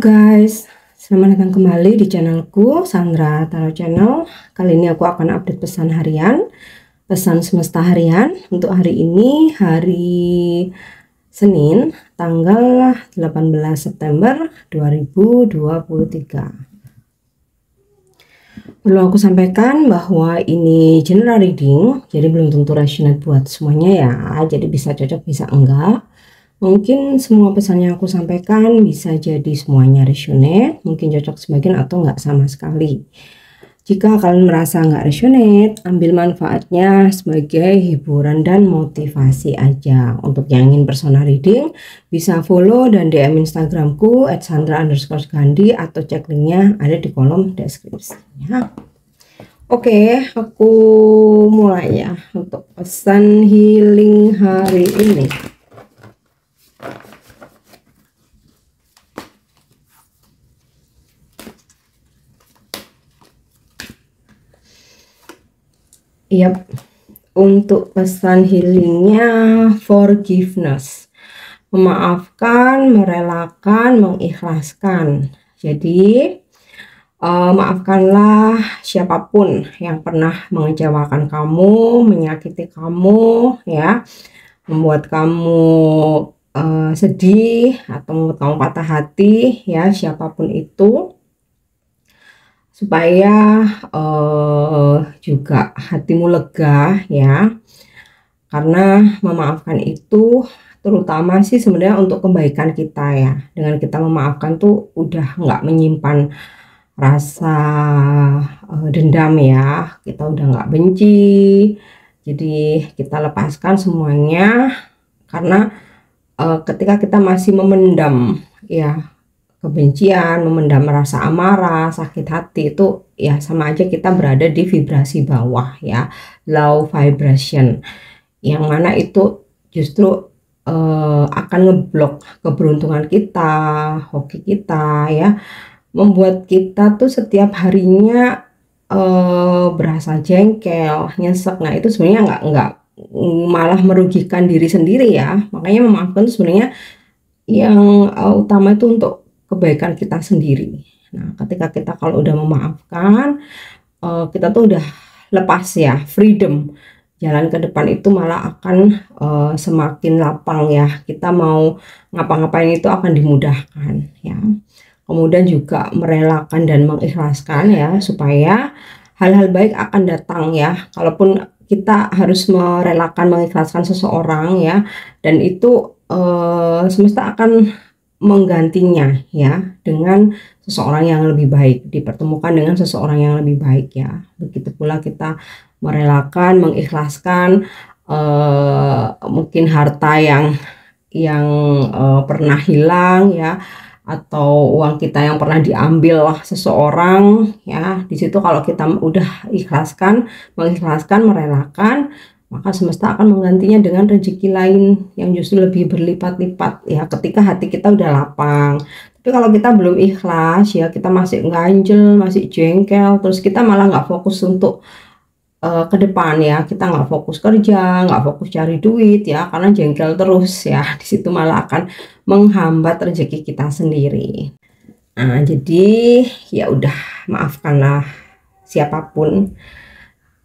Guys, selamat datang kembali di channelku Sandra Tarot Channel. Kali ini aku akan update pesan harian, pesan semesta harian untuk hari ini, hari Senin, tanggal 18 September 2023. Perlu aku sampaikan bahwa ini general reading, jadi belum tentu resonate buat semuanya ya. Jadi bisa cocok, bisa enggak. Mungkin semua pesan yang aku sampaikan bisa jadi semuanya resonate, mungkin cocok sebagian atau enggak sama sekali. Jika kalian merasa enggak resonate, ambil manfaatnya sebagai hiburan dan motivasi aja. Untuk yang ingin personal reading, bisa follow dan DM Instagramku @sandra_gandhi atau cek linknya ada di kolom deskripsi ya. Oke, aku mulai ya untuk pesan healing hari ini. Yap, untuk pesan healingnya forgiveness, memaafkan, merelakan, mengikhlaskan. Jadi maafkanlah siapapun yang pernah mengecewakan kamu, menyakiti kamu ya, membuat kamu sedih atau membuat kamu patah hati ya, siapapun itu, supaya juga hatimu lega ya, karena memaafkan itu terutama sih sebenarnya untuk kebaikan kita ya. Dengan kita memaafkan tuh udah nggak menyimpan rasa dendam ya, kita udah nggak benci, jadi kita lepaskan semuanya. Karena ketika kita masih memendam ya kebencian, memendam rasa amarah, sakit hati, itu ya sama aja kita berada di vibrasi bawah ya, low vibration, yang mana itu justru akan ngeblok keberuntungan kita, hoki kita ya, membuat kita tuh setiap harinya berasa jengkel, nyesek. Nah itu sebenarnya nggak malah merugikan diri sendiri ya. Makanya memaafkan itu sebenarnya yang utama itu untuk kebaikan kita sendiri. Nah, ketika kita kalau udah memaafkan, kita tuh udah lepas ya, freedom. Jalan ke depan itu malah akan semakin lapang ya. Kita mau ngapa-ngapain itu akan dimudahkan ya. Kemudian juga merelakan dan mengikhlaskan ya, supaya hal-hal baik akan datang ya. Kalaupun kita harus merelakan, mengikhlaskan seseorang ya, dan itu semesta akan menggantinya ya dengan seseorang yang lebih baik, dipertemukan dengan seseorang yang lebih baik ya. Begitu pula kita merelakan, mengikhlaskan mungkin harta yang pernah hilang ya, atau uang kita yang pernah diambil lah seseorang ya. Di situ kalau kita udah ikhlaskan, mengikhlaskan, merelakan, maka semesta akan menggantinya dengan rezeki lain yang justru lebih berlipat-lipat ya, ketika hati kita udah lapang. Tapi kalau kita belum ikhlas ya, kita masih ganjel, masih jengkel, terus kita malah nggak fokus untuk ke depan ya, kita nggak fokus kerja, nggak fokus cari duit ya, karena jengkel terus ya. Di situ malah akan menghambat rezeki kita sendiri. Nah, jadi ya udah, maafkanlah siapapun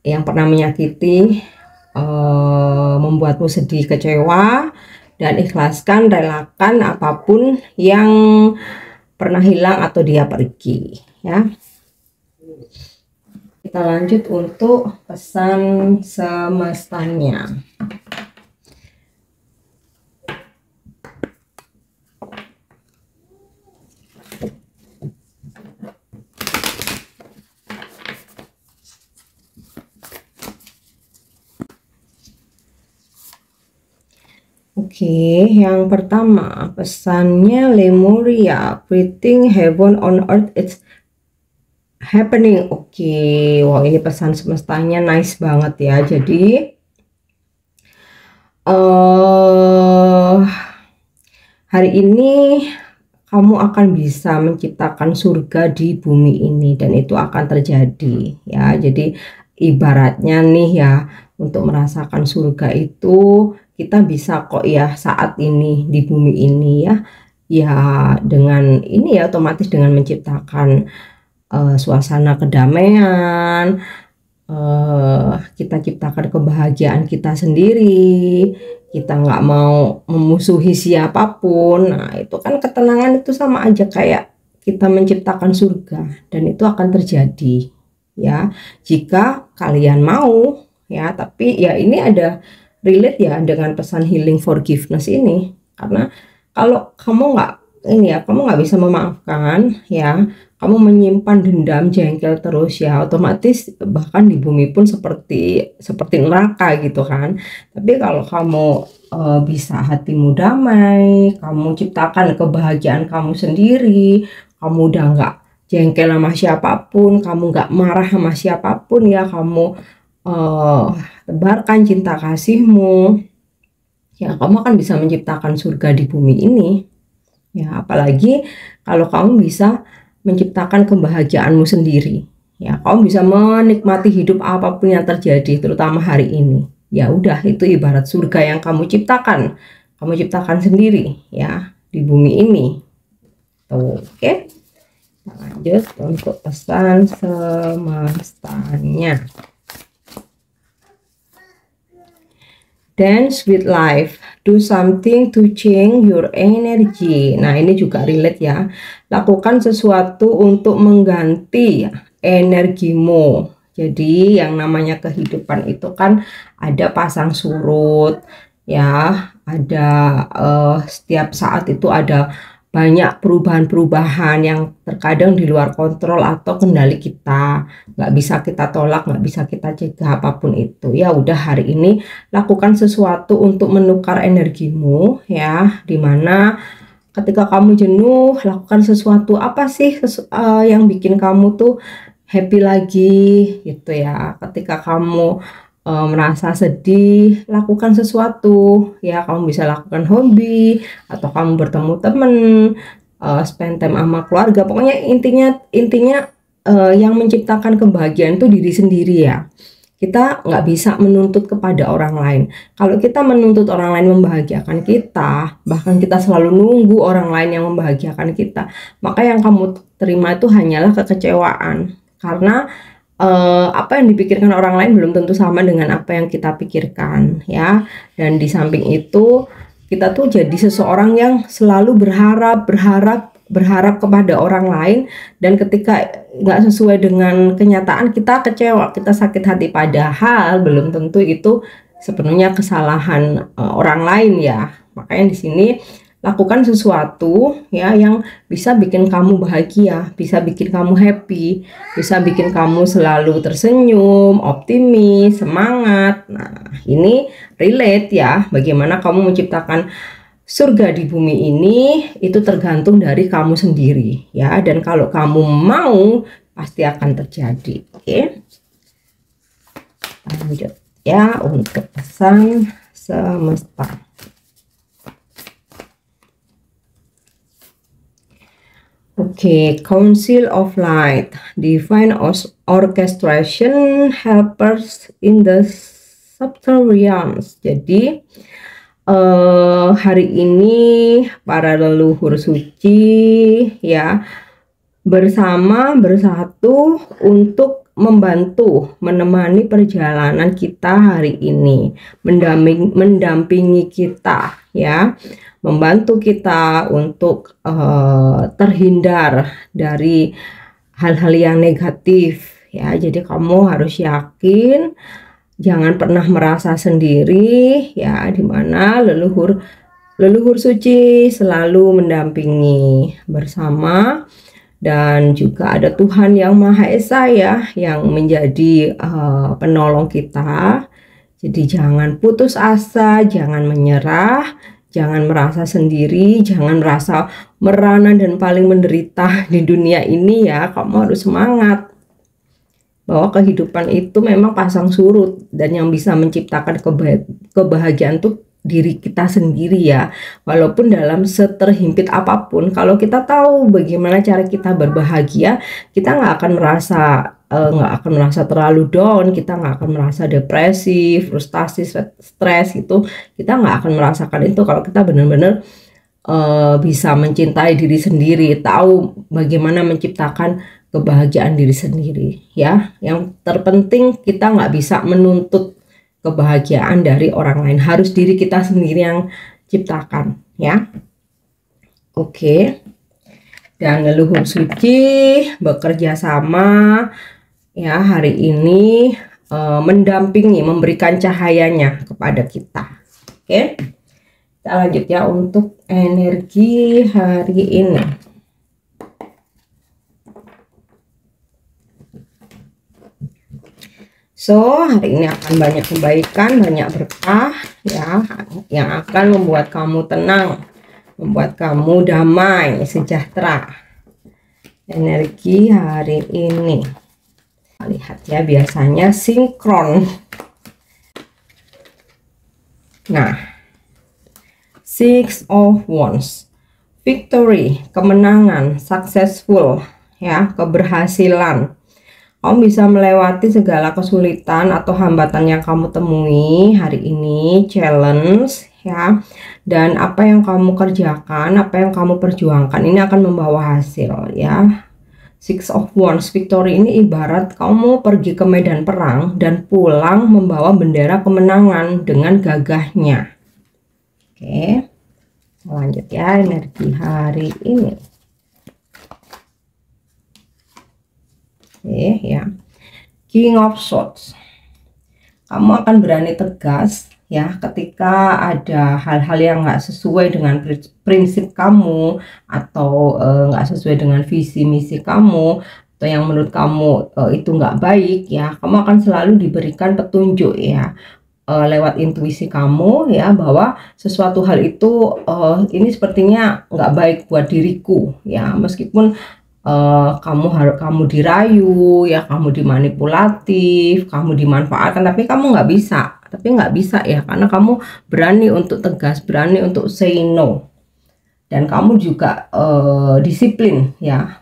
yang pernah menyakiti, membuatmu sedih, kecewa, dan ikhlaskan, relakan apapun yang pernah hilang atau dia pergi ya. Kita lanjut untuk pesan semestanya. Oke, yang pertama pesannya Lemuria, breathing heaven on earth, it's happening. Oke, wow, ini pesan semestanya nice banget ya. Jadi hari ini kamu akan bisa menciptakan surga di bumi ini, dan itu akan terjadi ya. Jadi ibaratnya nih ya, untuk merasakan surga itu kita bisa kok ya saat ini di bumi ini ya. ya dengan ini ya otomatis dengan menciptakan suasana kedamaian, kita ciptakan kebahagiaan kita sendiri, kita nggak mau memusuhi siapapun. Nah itu kan ketenangan itu sama aja kayak kita menciptakan surga, dan itu akan terjadi ya jika kalian mau ya. Tapi ya ini ada relate ya dengan pesan healing forgiveness ini, karena kalau kamu nggak ini ya, kamu nggak bisa memaafkan ya, kamu menyimpan dendam, jengkel terus ya, otomatis bahkan di bumi pun seperti neraka gitu kan. Tapi kalau kamu bisa hatimu damai, kamu ciptakan kebahagiaan kamu sendiri, kamu udah nggak jengkel sama siapapun, kamu nggak marah sama siapapun ya, kamu tebarkan cinta kasihmu ya, kamu akan bisa menciptakan surga di bumi ini ya. Apalagi kalau kamu bisa menciptakan kebahagiaanmu sendiri ya, kamu bisa menikmati hidup apapun yang terjadi, terutama hari ini ya. Udah, itu ibarat surga yang kamu ciptakan sendiri ya di bumi ini tuh. Oke, lanjut untuk pesan semestanya. Dance with life, do something to change your energy. Nah ini juga relate ya, lakukan sesuatu untuk mengganti energimu. Jadi yang namanya kehidupan itu kan ada pasang surut ya, ada setiap saat itu ada banyak perubahan-perubahan yang terkadang di luar kontrol atau kendali kita, nggak bisa kita tolak, nggak bisa kita cegah apapun itu ya. Udah, hari ini lakukan sesuatu untuk menukar energimu ya, dimana ketika kamu jenuh, lakukan sesuatu apa sih yang bikin kamu tuh happy lagi gitu ya. Ketika kamu merasa sedih, lakukan sesuatu ya, kamu bisa lakukan hobi atau kamu bertemu temen, spend time sama keluarga. Pokoknya intinya yang menciptakan kebahagiaan itu diri sendiri ya. Kita nggak bisa menuntut kepada orang lain. Kalau kita menuntut orang lain membahagiakan kita, bahkan kita selalu nunggu orang lain yang membahagiakan kita, maka yang kamu terima itu hanyalah kekecewaan. Karena apa yang dipikirkan orang lain belum tentu sama dengan apa yang kita pikirkan ya. Dan di samping itu kita tuh jadi seseorang yang selalu berharap kepada orang lain, dan ketika nggak sesuai dengan kenyataan kita kecewa, kita sakit hati, padahal belum tentu itu sepenuhnya kesalahan orang lain ya. Makanya di sini lakukan sesuatu ya yang bisa bikin kamu bahagia, bisa bikin kamu happy, bisa bikin kamu selalu tersenyum, optimis, semangat. Nah, ini relate ya, bagaimana kamu menciptakan surga di bumi ini itu tergantung dari kamu sendiri ya, dan kalau kamu mau pasti akan terjadi. Oke, lanjut ya untuk pesan semesta. Oke, Council of Light, Divine Orchestration Helpers in the Subtle Realms. Jadi hari ini para leluhur suci ya bersatu untuk membantu menemani perjalanan kita hari ini, mendampingi kita ya, membantu kita untuk terhindar dari hal-hal yang negatif ya. Jadi kamu harus yakin, jangan pernah merasa sendiri ya, dimana leluhur suci selalu mendampingi bersama. Dan juga ada Tuhan yang Maha Esa ya, yang menjadi penolong kita. Jadi jangan putus asa, jangan menyerah, jangan merasa sendiri, jangan merasa merana dan paling menderita di dunia ini ya. Kamu harus semangat bahwa kehidupan itu memang pasang surut, dan yang bisa menciptakan kebahagiaan itu diri kita sendiri ya. Walaupun dalam seterhimpit apapun, kalau kita tahu bagaimana cara kita berbahagia, kita nggak akan merasa terlalu down, kita nggak akan merasa depresi, frustasi, stres itu kita nggak akan merasakan itu kalau kita benar-benar bisa mencintai diri sendiri, tahu bagaimana menciptakan kebahagiaan diri sendiri ya. Yang terpenting kita nggak bisa menuntut kebahagiaan dari orang lain, harus diri kita sendiri yang ciptakan ya. Oke. Dan leluhur suci bekerja sama ya hari ini, mendampingi, memberikan cahayanya kepada kita. Oke, kita lanjut ya untuk energi hari ini. So, hari ini akan banyak kebaikan, banyak berkah ya, yang akan membuat kamu tenang, membuat kamu damai, sejahtera. Energi hari ini, lihat ya, biasanya sinkron. Nah, Six of Wands, victory, kemenangan, successful ya, keberhasilan. Kamu bisa melewati segala kesulitan atau hambatan yang kamu temui hari ini, challenge ya. Dan apa yang kamu kerjakan, apa yang kamu perjuangkan ini akan membawa hasil ya. Six of Wands, victory ini ibarat kamu pergi ke medan perang dan pulang membawa bendera kemenangan dengan gagahnya. Oke, lanjut ya energi hari ini. Oke ya, King of Swords, kamu akan berani tegas ya ketika ada hal-hal yang nggak sesuai dengan prinsip kamu, atau nggak sesuai dengan visi misi kamu, atau yang menurut kamu itu nggak baik ya. Kamu akan selalu diberikan petunjuk ya, lewat intuisi kamu ya, bahwa sesuatu hal itu ini sepertinya nggak baik buat diriku ya, meskipun kamu dirayu ya, kamu dimanipulatif, kamu dimanfaatkan, tapi kamu nggak bisa ya, karena kamu berani untuk tegas, berani untuk say no, dan kamu juga disiplin ya,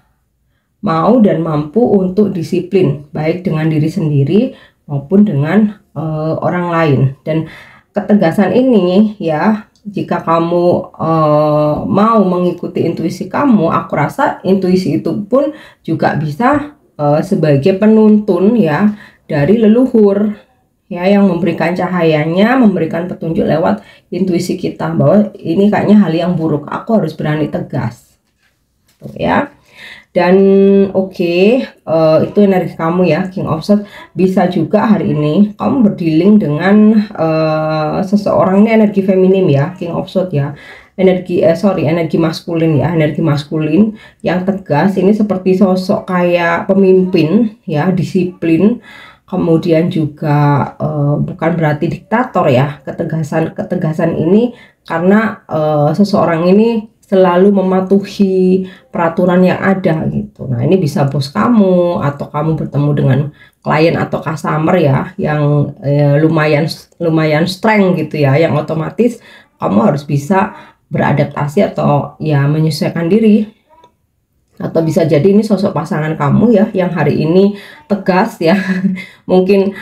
mau dan mampu untuk disiplin baik dengan diri sendiri maupun dengan orang lain. Dan ketegasan ini ya, jika kamu mau mengikuti intuisi kamu, aku rasa intuisi itu pun juga bisa sebagai penuntun ya dari leluhur ya, yang memberikan cahayanya, memberikan petunjuk lewat intuisi kita bahwa ini kayaknya hal yang buruk, aku harus berani tegas tuh ya. Dan itu energi kamu ya, King of Swords. Bisa juga hari ini kamu berdealing dengan seseorang, ini energi feminim ya, King of Swords ya, energi maskulin ya, energi maskulin yang tegas. Ini seperti sosok kayak pemimpin ya, disiplin, kemudian juga bukan berarti diktator ya. Ketegasan ini karena seseorang ini selalu mematuhi peraturan yang ada gitu. Nah, ini bisa bos kamu, atau kamu bertemu dengan klien atau customer ya, yang lumayan strength gitu ya, yang otomatis kamu harus bisa beradaptasi atau ya menyesuaikan diri. Atau bisa jadi ini sosok pasangan kamu ya, yang hari ini tegas ya, mungkin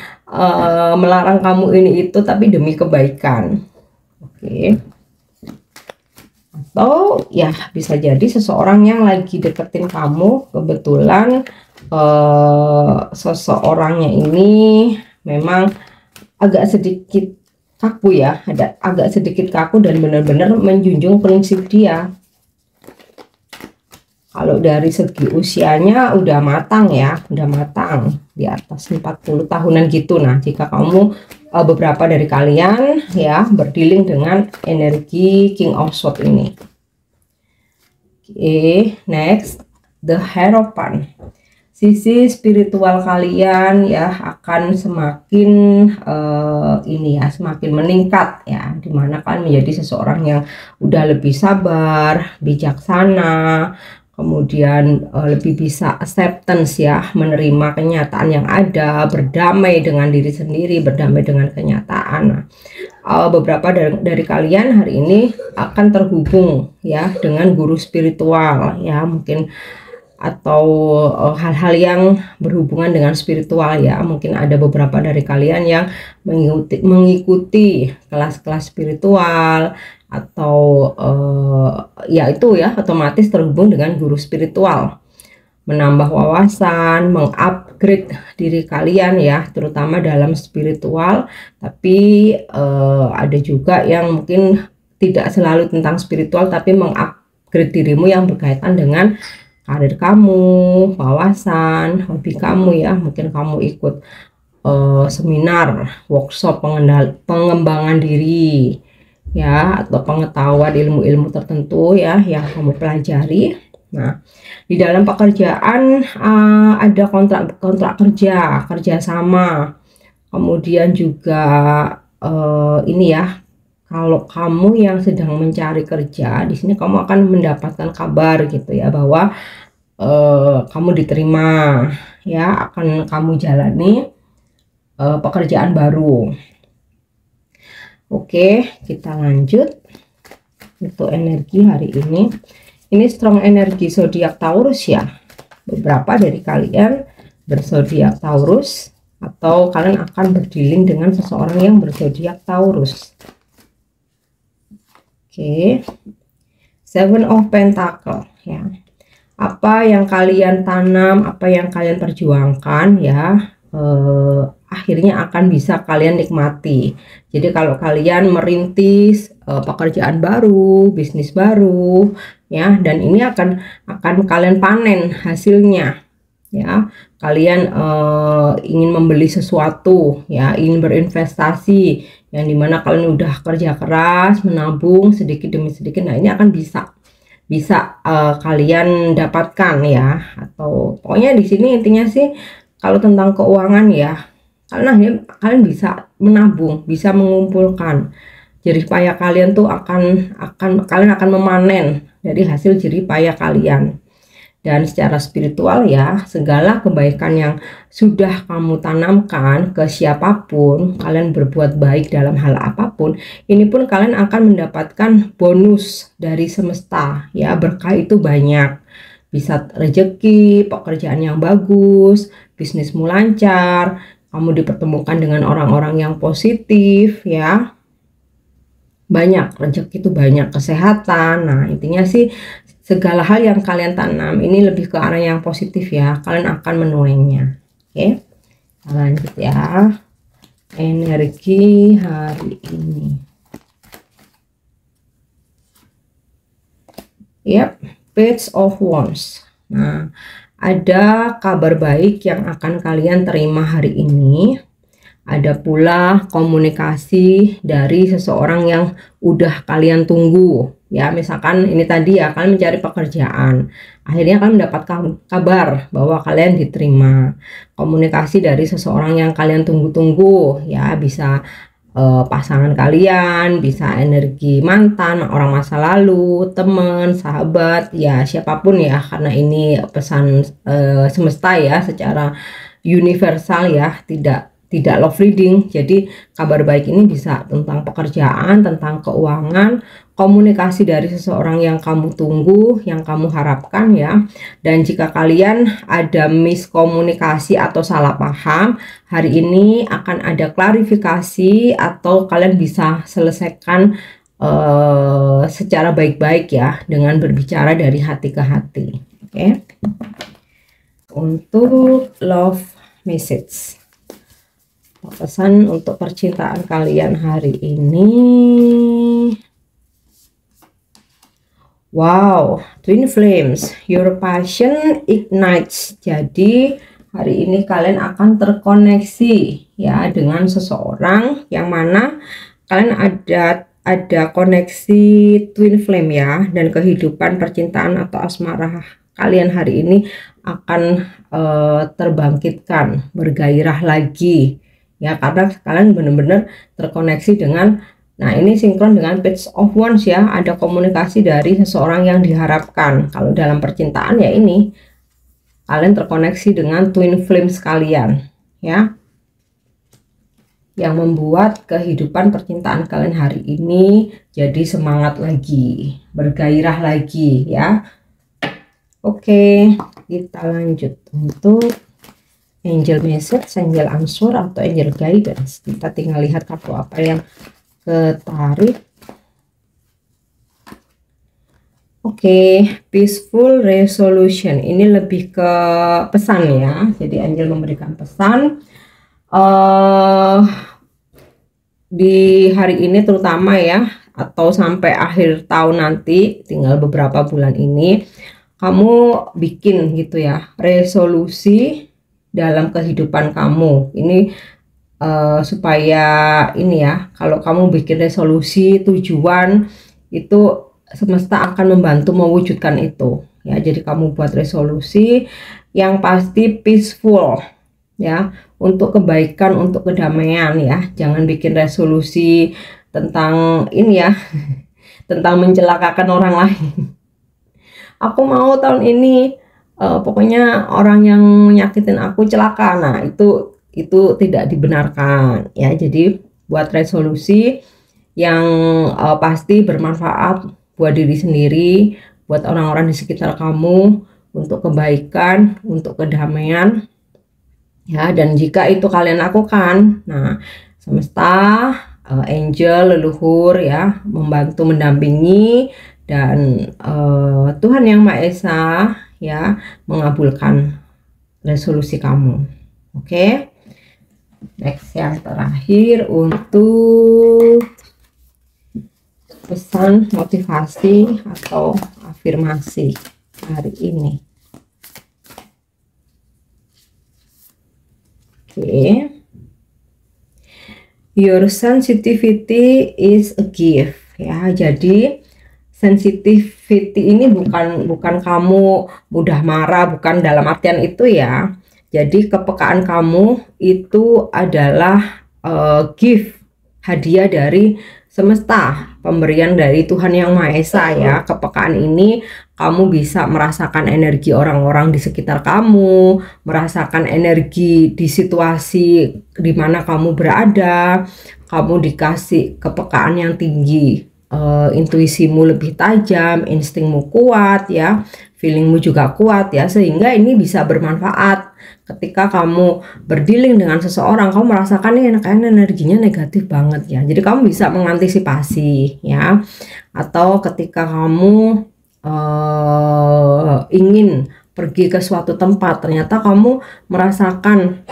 melarang kamu ini itu, tapi demi kebaikan. Oke. Atau ya bisa jadi seseorang yang lagi deketin kamu, kebetulan seseorangnya ini memang agak sedikit kaku ya, agak sedikit kaku dan benar-benar menjunjung prinsip dia. Kalau dari segi usianya udah matang ya, udah matang di atas 40 tahunan gitu. Nah, jika kamu beberapa dari kalian ya berdealing dengan energi King of Swords ini. Oke, next, the Hierophant. Sisi spiritual kalian ya akan semakin semakin meningkat ya, dimana kalian menjadi seseorang yang udah lebih sabar, bijaksana, kemudian lebih bisa acceptance ya, menerima kenyataan yang ada, berdamai dengan diri sendiri, berdamai dengan kenyataan. Nah, beberapa dari kalian hari ini akan terhubung ya dengan guru spiritual ya, mungkin, atau hal-hal yang berhubungan dengan spiritual ya. Mungkin ada beberapa dari kalian yang mengikuti kelas-kelas spiritual, atau ya itu ya otomatis terhubung dengan guru spiritual, menambah wawasan, mengupgrade diri kalian ya, terutama dalam spiritual. Tapi ada juga yang mungkin tidak selalu tentang spiritual, tapi mengupgrade dirimu yang berkaitan dengan karir kamu, wawasan, hobi kamu ya. Mungkin kamu ikut seminar, workshop pengembangan diri ya, atau pengetahuan ilmu-ilmu tertentu ya yang kamu pelajari. Nah, di dalam pekerjaan ada kontrak kerja sama. Kemudian juga ini ya, kalau kamu yang sedang mencari kerja, di sini kamu akan mendapatkan kabar gitu ya, bahwa kamu diterima ya, akan kamu jalani pekerjaan baru. Oke, kita lanjut untuk energi hari ini. Ini strong energi zodiak Taurus ya. Beberapa dari kalian berzodiak Taurus, atau kalian akan berdealing dengan seseorang yang berzodiak Taurus. Oke. Seven of Pentacle ya. Apa yang kalian tanam, apa yang kalian perjuangkan ya, akhirnya akan bisa kalian nikmati. Jadi kalau kalian merintis pekerjaan baru, bisnis baru ya, dan ini akan kalian panen hasilnya ya. Kalian ingin membeli sesuatu ya, ingin berinvestasi, yang dimana kalian udah kerja keras, menabung sedikit demi sedikit. Nah, ini akan bisa kalian dapatkan ya. Atau pokoknya di sini intinya sih, kalau tentang keuangan ya, kalian bisa menabung, bisa mengumpulkan. Jerih payah kalian tuh kalian akan memanen dari hasil jerih payah kalian. Dan secara spiritual ya, segala kebaikan yang sudah kamu tanamkan ke siapapun, kalian berbuat baik dalam hal apapun, ini pun kalian akan mendapatkan bonus dari semesta ya. Berkah itu banyak, bisa rezeki, pekerjaan yang bagus, bisnismu lancar, kamu dipertemukan dengan orang-orang yang positif ya, banyak rezeki itu, banyak kesehatan. Nah, intinya sih segala hal yang kalian tanam ini lebih ke arah yang positif ya, kalian akan menuainya. Oke, lanjut ya, energi hari ini. Yap, Page of Wands. Nah, ada kabar baik yang akan kalian terima hari ini. Ada pula komunikasi dari seseorang yang udah kalian tunggu ya. Misalkan ini tadi ya, kalian mencari pekerjaan, akhirnya kalian mendapatkan kabar bahwa kalian diterima. Komunikasi dari seseorang yang kalian tunggu-tunggu ya, bisa pasangan kalian, bisa energi mantan, orang masa lalu, teman, sahabat ya, siapapun ya, karena ini pesan semesta ya, secara universal ya, tidak love reading. Jadi kabar baik ini bisa tentang pekerjaan, tentang keuangan, komunikasi dari seseorang yang kamu tunggu, yang kamu harapkan ya. Dan jika kalian ada miskomunikasi atau salah paham, hari ini akan ada klarifikasi, atau kalian bisa selesaikan secara baik-baik ya, dengan berbicara dari hati ke hati. Oke. Untuk love message, pesan untuk percintaan kalian hari ini. Wow, Twin Flames, your passion ignites. Jadi hari ini kalian akan terkoneksi ya dengan seseorang yang mana kalian ada koneksi Twin Flame ya, dan kehidupan percintaan atau asmara kalian hari ini akan terbangkitkan, bergairah lagi ya, karena kalian benar-benar terkoneksi dengan, nah ini sinkron dengan Page of Wands ya, ada komunikasi dari seseorang yang diharapkan. Kalau dalam percintaan ya, ini kalian terkoneksi dengan Twin Flames kalian ya, yang membuat kehidupan percintaan kalian hari ini jadi semangat lagi, bergairah lagi ya. Oke, kita lanjut untuk angel message, angel answer atau angel guidance. Kita tinggal lihat kartu apa yang ketarik. Oke, peaceful resolution ini lebih ke pesan ya. Jadi Angel memberikan pesan di hari ini terutama ya, atau sampai akhir tahun nanti, tinggal beberapa bulan ini, kamu bikin gitu ya resolusi dalam kehidupan kamu. Ini supaya ini ya, kalau kamu bikin resolusi tujuan itu semesta akan membantu mewujudkan itu ya. Jadi kamu buat resolusi yang pasti peaceful ya, untuk kebaikan, untuk kedamaian ya. Jangan bikin resolusi tentang ini ya, tentang mencelakakan orang lain. Aku mau tahun ini pokoknya orang yang nyakitin aku celaka. Nah, itu tidak dibenarkan ya. Jadi buat resolusi yang pasti bermanfaat buat diri sendiri, buat orang-orang di sekitar kamu, untuk kebaikan, untuk kedamaian ya. Dan jika itu kalian lakukan, nah semesta, angel, leluhur ya, membantu mendampingi, dan Tuhan Yang Maha Esa ya mengabulkan resolusi kamu. Oke. Next, yang terakhir untuk pesan motivasi atau afirmasi hari ini. Oke. Your sensitivity is a gift ya. Jadi sensitivity ini bukan kamu mudah marah, bukan dalam artian itu ya. Jadi kepekaan kamu itu adalah gift, hadiah dari semesta, pemberian dari Tuhan Yang Maha Esa ya. Kepekaan ini kamu bisa merasakan energi orang-orang di sekitar kamu, merasakan energi di situasi di mana kamu berada. Kamu dikasih kepekaan yang tinggi, intuisimu lebih tajam, instingmu kuat ya, feelingmu juga kuat ya, sehingga ini bisa bermanfaat ketika kamu berdealing dengan seseorang. Kamu merasakan nih kayaknya energinya negatif banget ya, jadi kamu bisa mengantisipasi ya. Atau ketika kamu ingin pergi ke suatu tempat, ternyata kamu merasakan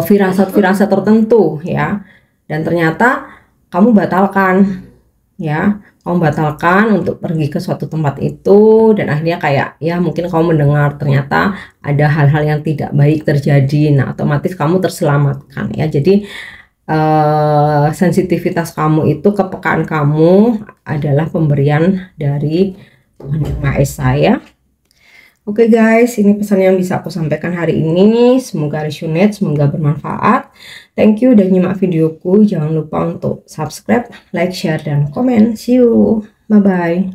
firasat-firasat tertentu ya, dan ternyata kamu batalkan ya, kamu batalkan untuk pergi ke suatu tempat itu, dan akhirnya kayak ya mungkin kamu mendengar ternyata ada hal-hal yang tidak baik terjadi. Nah, otomatis kamu terselamatkan ya. Jadi sensitivitas kamu itu, kepekaan kamu adalah pemberian dari Tuhan Yang Maha Esa ya. Oke guys, ini pesan yang bisa aku sampaikan hari ini. Semoga resonate, semoga bermanfaat. Thank you udah nyimak videoku. Jangan lupa untuk subscribe, like, share, dan komen. See you. Bye-bye.